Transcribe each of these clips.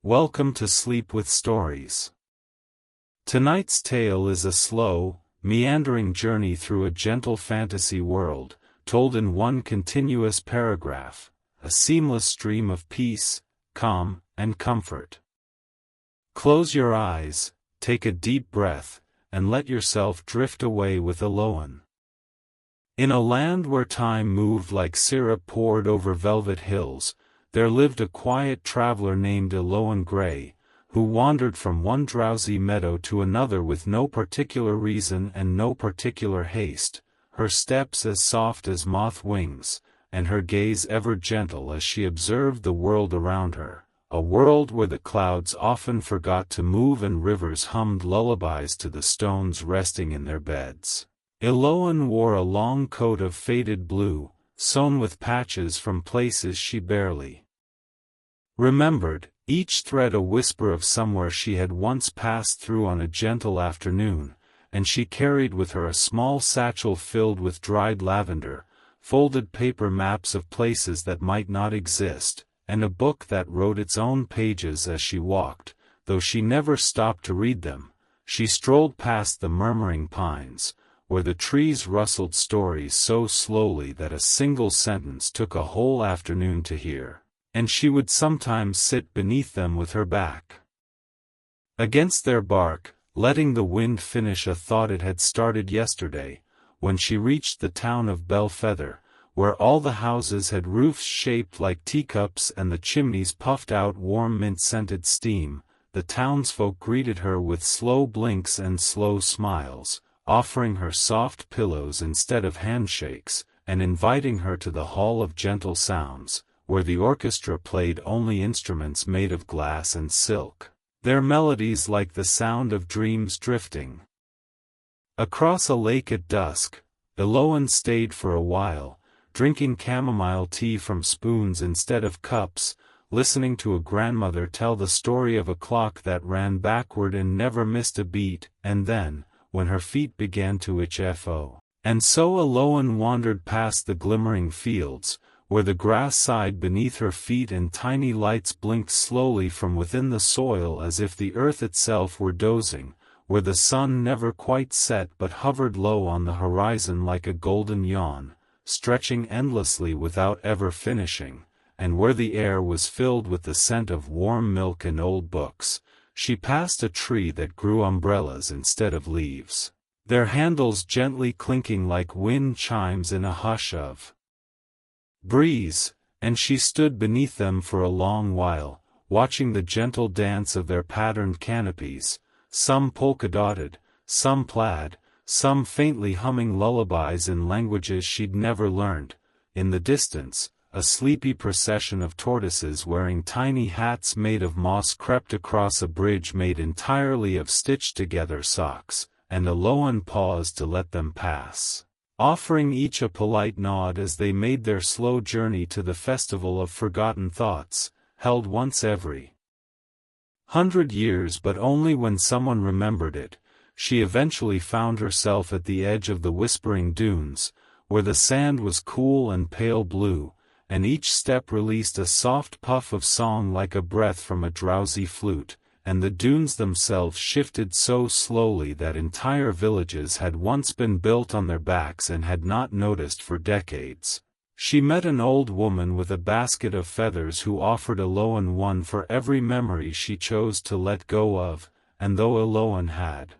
Welcome to Sleep with Stories. Tonight's tale is a slow, meandering journey through a gentle fantasy world, told in one continuous paragraph, a seamless stream of peace, calm, and comfort. Close your eyes, take a deep breath, and let yourself drift away with Elowen. In a land where time moved like syrup poured over velvet hills, there lived a quiet traveler named Elowen Gray, who wandered from one drowsy meadow to another with no particular reason and no particular haste, her steps as soft as moth wings, and her gaze ever gentle as she observed the world around her, a world where the clouds often forgot to move and rivers hummed lullabies to the stones resting in their beds. Elowen wore a long coat of faded blue, sewn with patches from places she barely remembered, each thread a whisper of somewhere she had once passed through on a gentle afternoon, and she carried with her a small satchel filled with dried lavender, folded paper maps of places that might not exist, and a book that wrote its own pages as she walked. Though she never stopped to read them, she strolled past the murmuring pines, where the trees rustled stories so slowly that a single sentence took a whole afternoon to hear, and she would sometimes sit beneath them with her back against their bark, letting the wind finish a thought it had started yesterday. When she reached the town of Bellfeather, where all the houses had roofs shaped like teacups and the chimneys puffed out warm mint-scented steam, the townsfolk greeted her with slow blinks and slow smiles, offering her soft pillows instead of handshakes, and inviting her to the Hall of Gentle Sounds, where the orchestra played only instruments made of glass and silk, their melodies like the sound of dreams drifting. Across a lake at dusk, Elowen stayed for a while, drinking chamomile tea from spoons instead of cups, listening to a grandmother tell the story of a clock that ran backward and never missed a beat, and then, when her feet began to itch and so Elowen wandered past the glimmering fields, where the grass sighed beneath her feet and tiny lights blinked slowly from within the soil as if the earth itself were dozing, where the sun never quite set but hovered low on the horizon like a golden yawn, stretching endlessly without ever finishing, and where the air was filled with the scent of warm milk and old books. She passed a tree that grew umbrellas instead of leaves, their handles gently clinking like wind chimes in a hush of breeze, and she stood beneath them for a long while, watching the gentle dance of their patterned canopies, some polka-dotted, some plaid, some faintly humming lullabies in languages she'd never learned. In the distance, a sleepy procession of tortoises wearing tiny hats made of moss crept across a bridge made entirely of stitched-together socks, and Elowen paused to let them pass, offering each a polite nod as they made their slow journey to the festival of forgotten thoughts, held once every 100 years but only when someone remembered it. She eventually found herself at the edge of the whispering dunes, where the sand was cool and pale blue, and each step released a soft puff of song like a breath from a drowsy flute, and the dunes themselves shifted so slowly that entire villages had once been built on their backs and had not noticed for decades. She met an old woman with a basket of feathers who offered Elowen one for every memory she chose to let go of, and though Elowen had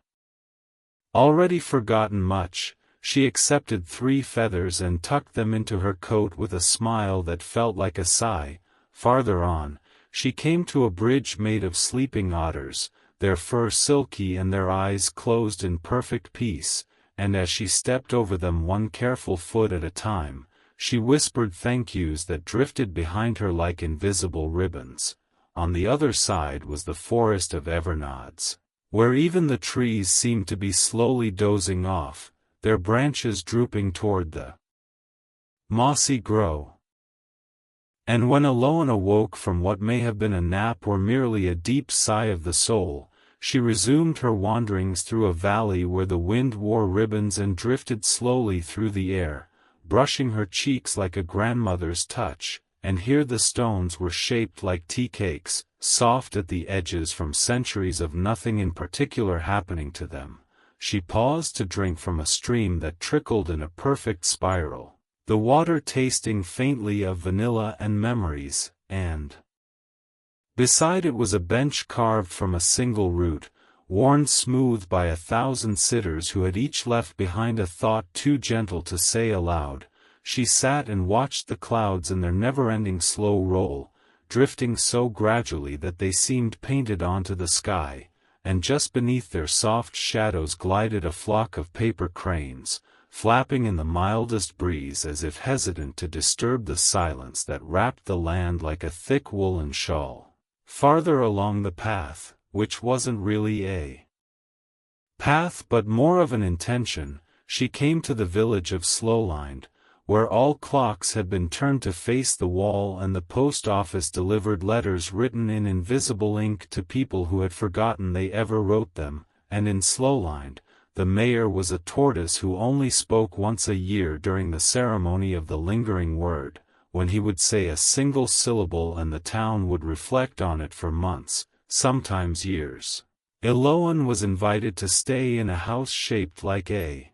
already forgotten much, she accepted 3 feathers and tucked them into her coat with a smile that felt like a sigh. Farther on, she came to a bridge made of sleeping otters, their fur silky and their eyes closed in perfect peace, and as she stepped over them one careful foot at a time, she whispered thank yous that drifted behind her like invisible ribbons. On the other side was the forest of evernods, where even the trees seemed to be slowly dozing off, their branches drooping toward the mossy grove. And when Elowen awoke from what may have been a nap or merely a deep sigh of the soul, she resumed her wanderings through a valley where the wind wore ribbons and drifted slowly through the air, brushing her cheeks like a grandmother's touch, and here the stones were shaped like tea cakes, soft at the edges from centuries of nothing in particular happening to them. She paused to drink from a stream that trickled in a perfect spiral, the water tasting faintly of vanilla and memories, and beside it was a bench carved from a single root, worn smooth by 1,000 sitters who had each left behind a thought too gentle to say aloud. She sat and watched the clouds in their never-ending slow roll, drifting so gradually that they seemed painted onto the sky, and just beneath their soft shadows glided a flock of paper cranes, flapping in the mildest breeze as if hesitant to disturb the silence that wrapped the land like a thick woolen shawl. Farther along the path, which wasn't really a path but more of an intention, she came to the village of Slowlined, where all clocks had been turned to face the wall and the post office delivered letters written in invisible ink to people who had forgotten they ever wrote them, and in Slowlined, the mayor was a tortoise who only spoke once a year during the ceremony of the lingering word, when he would say a single syllable and the town would reflect on it for months, sometimes years. Elowen was invited to stay in a house shaped like a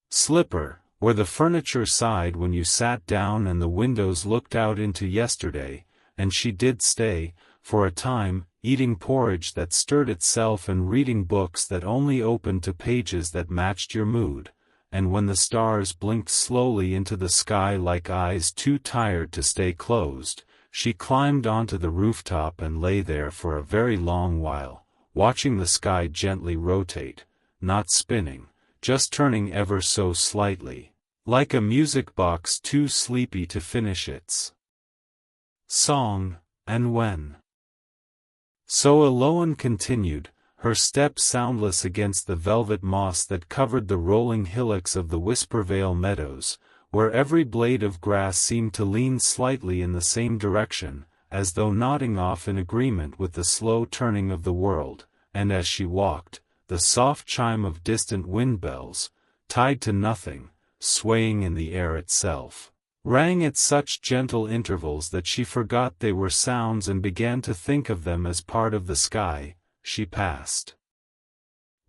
slipper, where the furniture sighed when you sat down and the windows looked out into yesterday, and she did stay, for a time, eating porridge that stirred itself and reading books that only opened to pages that matched your mood, and when the stars blinked slowly into the sky like eyes too tired to stay closed, she climbed onto the rooftop and lay there for a very long while, watching the sky gently rotate, not spinning, just turning ever so slightly, like a music box too sleepy to finish its song. And when so Elowen continued, her step soundless against the velvet moss that covered the rolling hillocks of the Whispervale meadows, where every blade of grass seemed to lean slightly in the same direction, as though nodding off in agreement with the slow turning of the world, and as she walked, the soft chime of distant wind bells, tied to nothing, swaying in the air itself, rang at such gentle intervals that she forgot they were sounds and began to think of them as part of the sky. She passed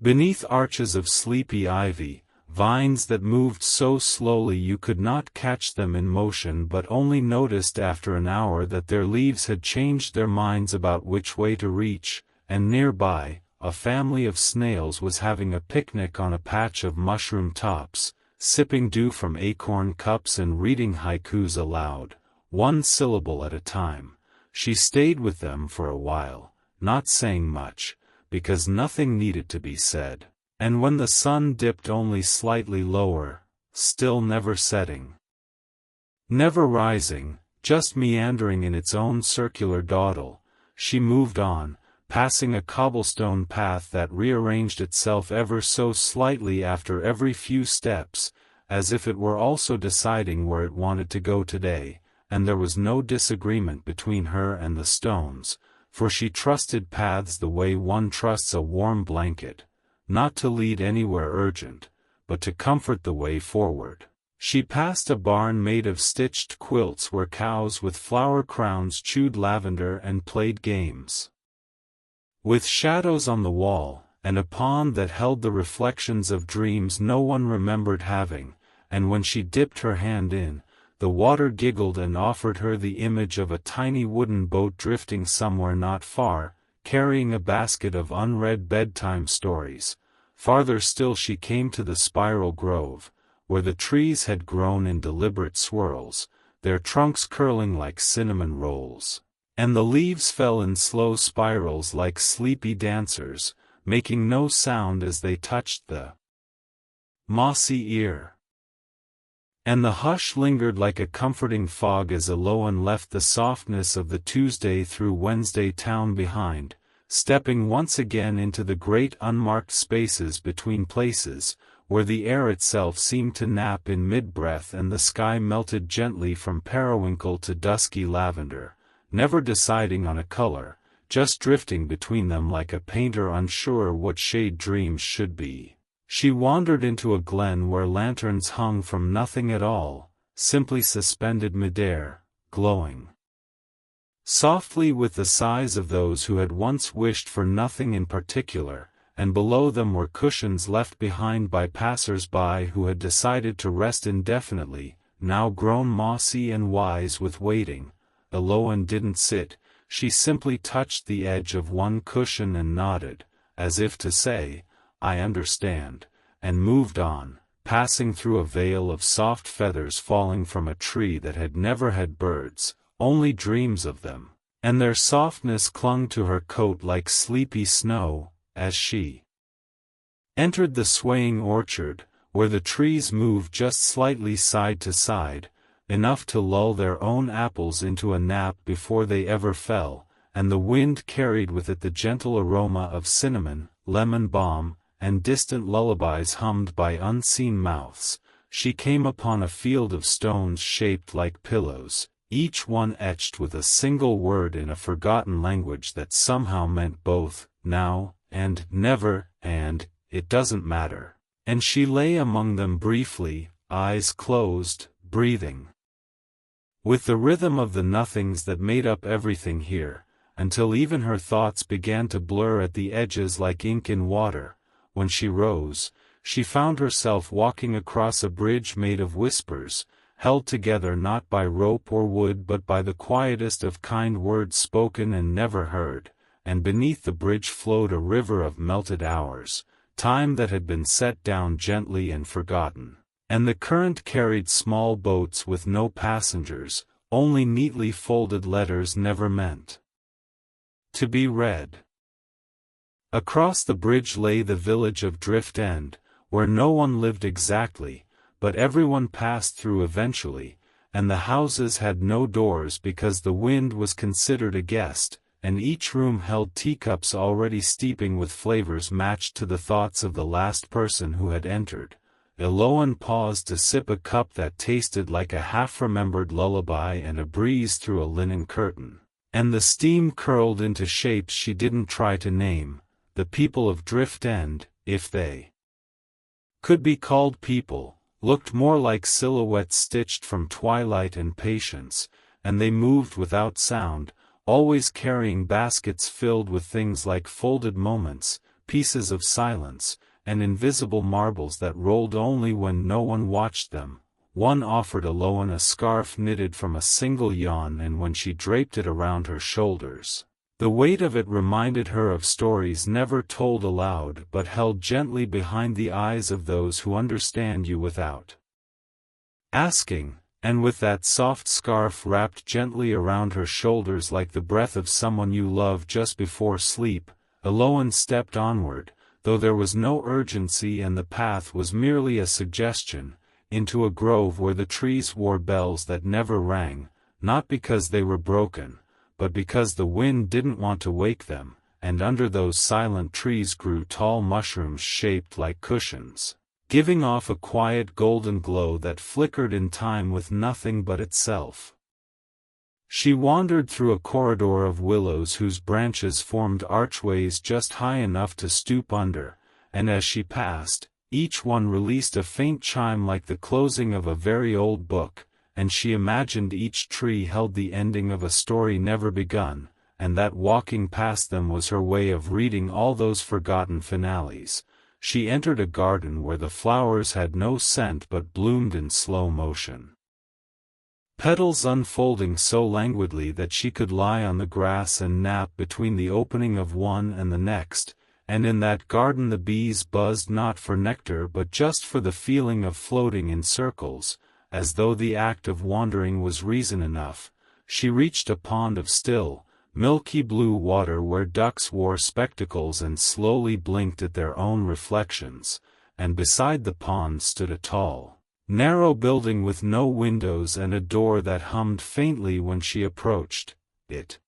beneath arches of sleepy ivy, vines that moved so slowly you could not catch them in motion but only noticed after an hour that their leaves had changed their minds about which way to reach, and nearby, a family of snails was having a picnic on a patch of mushroom tops, sipping dew from acorn cups and reading haikus aloud, one syllable at a time. She stayed with them for a while, not saying much, because nothing needed to be said, and when the sun dipped only slightly lower, still never setting, never rising, just meandering in its own circular dawdle, she moved on, passing a cobblestone path that rearranged itself ever so slightly after every few steps, as if it were also deciding where it wanted to go today, and there was no disagreement between her and the stones, for she trusted paths the way one trusts a warm blanket, not to lead anywhere urgent, but to comfort the way forward. She passed a barn made of stitched quilts where cows with flower crowns chewed lavender and played games with shadows on the wall, and a pond that held the reflections of dreams no one remembered having, and when she dipped her hand in, the water giggled and offered her the image of a tiny wooden boat drifting somewhere not far, carrying a basket of unread bedtime stories. Farther still she came to the spiral grove, where the trees had grown in deliberate swirls, their trunks curling like cinnamon rolls, and the leaves fell in slow spirals like sleepy dancers, making no sound as they touched the mossy ear. And the hush lingered like a comforting fog as Elowen left the softness of the Tuesday through Wednesday town behind, stepping once again into the great unmarked spaces between places, where the air itself seemed to nap in mid-breath and the sky melted gently from periwinkle to dusky lavender, never deciding on a color, just drifting between them like a painter unsure what shade dreams should be. She wandered into a glen where lanterns hung from nothing at all, simply suspended midair, glowing softly with the sighs of those who had once wished for nothing in particular, and below them were cushions left behind by passers-by who had decided to rest indefinitely, now grown mossy and wise with waiting. Elowen didn't sit, she simply touched the edge of one cushion and nodded, as if to say, "I understand," and moved on, passing through a veil of soft feathers falling from a tree that had never had birds, only dreams of them, and their softness clung to her coat like sleepy snow, as she entered the swaying orchard, where the trees moved just slightly side to side, enough to lull their own apples into a nap before they ever fell, and the wind carried with it the gentle aroma of cinnamon, lemon balm, and distant lullabies hummed by unseen mouths. She came upon a field of stones shaped like pillows, each one etched with a single word in a forgotten language that somehow meant both, now, and never, and, it doesn't matter. And she lay among them briefly, eyes closed, breathing with the rhythm of the nothings that made up everything here, until even her thoughts began to blur at the edges like ink in water. When she rose, she found herself walking across a bridge made of whispers, held together not by rope or wood but by the quietest of kind words spoken and never heard, and beneath the bridge flowed a river of melted hours, time that had been set down gently and forgotten. And the current carried small boats with no passengers, only neatly folded letters never meant to be read. Across the bridge lay the village of Drift End, where no one lived exactly, but everyone passed through eventually, and the houses had no doors because the wind was considered a guest, and each room held teacups already steeping with flavors matched to the thoughts of the last person who had entered. Elowen paused to sip a cup that tasted like a half-remembered lullaby and a breeze through a linen curtain, and the steam curled into shapes she didn't try to name. The people of Drift End, if they could be called people, looked more like silhouettes stitched from twilight and patience, and they moved without sound, always carrying baskets filled with things like folded moments, pieces of silence, and invisible marbles that rolled only when no one watched them. One offered Elowen a scarf knitted from a single yawn, and when she draped it around her shoulders, the weight of it reminded her of stories never told aloud but held gently behind the eyes of those who understand you without asking. And with that soft scarf wrapped gently around her shoulders like the breath of someone you love just before sleep, Elowen stepped onward, though there was no urgency and the path was merely a suggestion, into a grove where the trees wore bells that never rang, not because they were broken, but because the wind didn't want to wake them, and under those silent trees grew tall mushrooms shaped like cushions, giving off a quiet golden glow that flickered in time with nothing but itself. She wandered through a corridor of willows whose branches formed archways just high enough to stoop under, and as she passed, each one released a faint chime like the closing of a very old book, and she imagined each tree held the ending of a story never begun, and that walking past them was her way of reading all those forgotten finales. She entered a garden where the flowers had no scent but bloomed in slow motion, petals unfolding so languidly that she could lie on the grass and nap between the opening of one and the next, and in that garden the bees buzzed not for nectar but just for the feeling of floating in circles, as though the act of wandering was reason enough. She reached a pond of still, milky blue water where ducks wore spectacles and slowly blinked at their own reflections, and beside the pond stood a tall, narrow building with no windows and a door that hummed faintly when she approached. It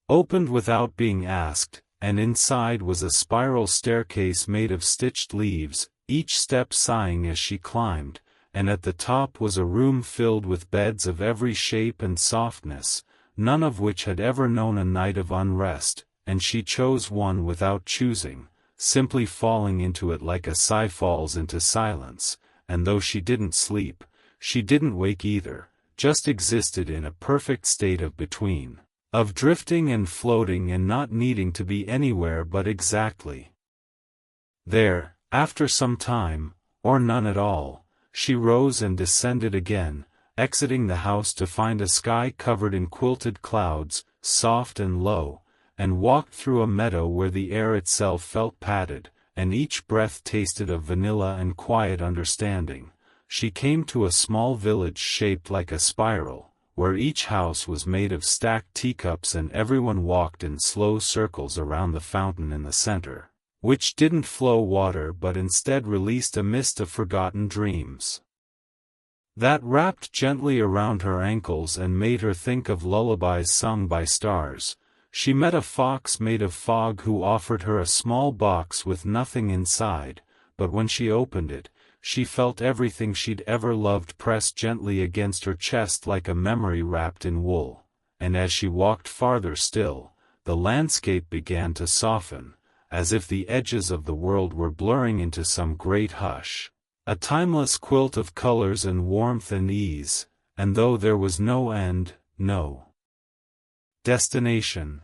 opened without being asked, and inside was a spiral staircase made of stitched leaves, each step sighing as she climbed, and at the top was a room filled with beds of every shape and softness, none of which had ever known a night of unrest, and she chose one without choosing, simply falling into it like a sigh falls into silence. And though she didn't sleep, she didn't wake either, just existed in a perfect state of between. of drifting and floating and not needing to be anywhere but exactly there. After some time, or none at all, she rose and descended again, exiting the house to find a sky covered in quilted clouds, soft and low, and walked through a meadow where the air itself felt padded, and each breath tasted of vanilla and quiet understanding. She came to a small village shaped like a spiral, where each house was made of stacked teacups and everyone walked in slow circles around the fountain in the center, which didn't flow water but instead released a mist of forgotten dreams that wrapped gently around her ankles and made her think of lullabies sung by stars. She met a fox made of fog who offered her a small box with nothing inside, but when she opened it, she felt everything she'd ever loved pressed gently against her chest like a memory wrapped in wool. And as she walked farther still, the landscape began to soften, as if the edges of the world were blurring into some great hush. A timeless quilt of colors and warmth and ease, and though there was no end, no destination,